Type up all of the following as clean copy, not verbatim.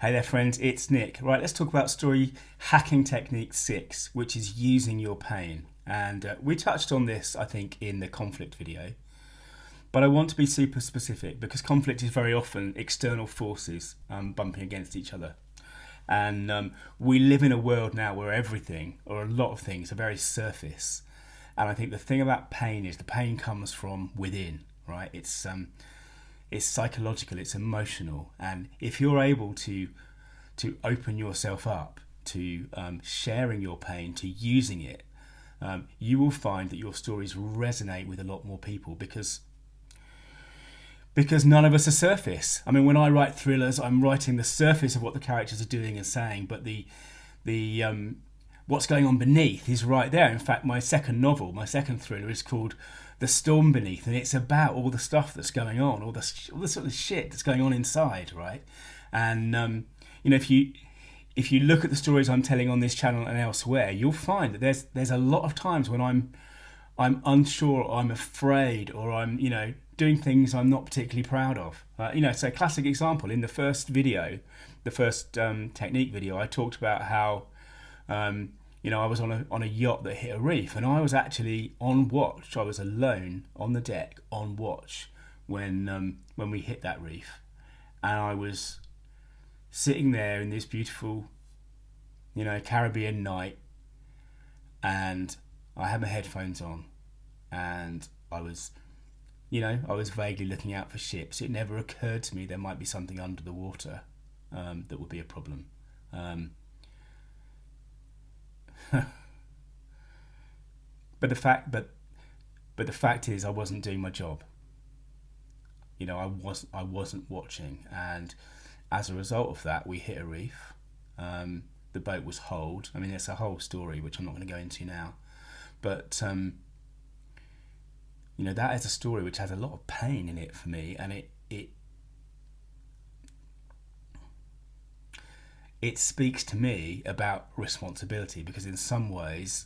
Hey there, friends, it's Nick. Right, let's talk about story hacking technique 6, which is using your pain. And we touched on this, I think, in the conflict video. But I want to be super specific because conflict is very often external forces bumping against each other. And we live in a world now where everything, or a lot of things, are very surface. And I think the thing about pain is the pain comes from within, right? It's psychological, it's emotional, and if you're able to open yourself up to sharing your pain, to using it, you will find that your stories resonate with a lot more people because none of us are surface. I mean, when I write thrillers, I'm writing the surface of what the characters are doing and saying, but the what's going on beneath is right there. In fact, my second novel, my second thriller, is called The Storm Beneath, and it's about all the stuff that's going on, all the sort of shit that's going on inside, right? And if you look at the stories I'm telling on this channel and elsewhere, you'll find that there's a lot of times when I'm unsure, or I'm afraid, or I'm doing things I'm not particularly proud of. So a classic example in the first video, the first technique video, I talked about how I was on a yacht that hit a reef, and I was actually on watch. I was alone on the deck on watch when we hit that reef, and I was sitting there in this beautiful, Caribbean night, and I had my headphones on, and I was vaguely looking out for ships. It never occurred to me there might be something under the water that would be a problem. But the fact is, I wasn't doing my job. I wasn't watching, and as a result of that, we hit a reef. The boat was holed. I mean, it's a whole story which I'm not going to go into now, but that is a story which has a lot of pain in it for me, and it speaks to me about responsibility, because in some ways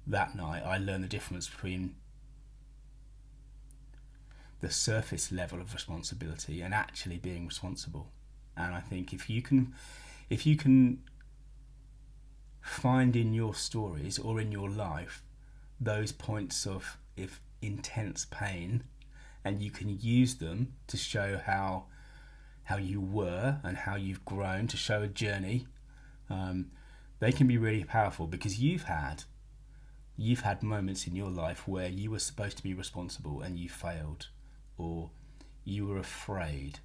that night I learned the difference between the surface level of responsibility and actually being responsible. And I think if you can find in your stories or in your life those points of intense pain, and you can use them to show how you were and how you've grown, to show a journey, they can be really powerful, because you've had moments in your life where you were supposed to be responsible and you failed, or you were afraid,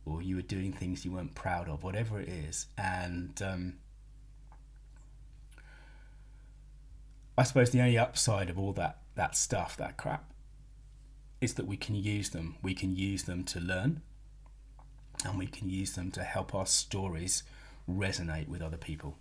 or you were doing things you weren't proud of, whatever it is. And I suppose the only upside of all that stuff, that crap, is that we can use them. We can use them to learn, and we can use them to help our stories resonate with other people.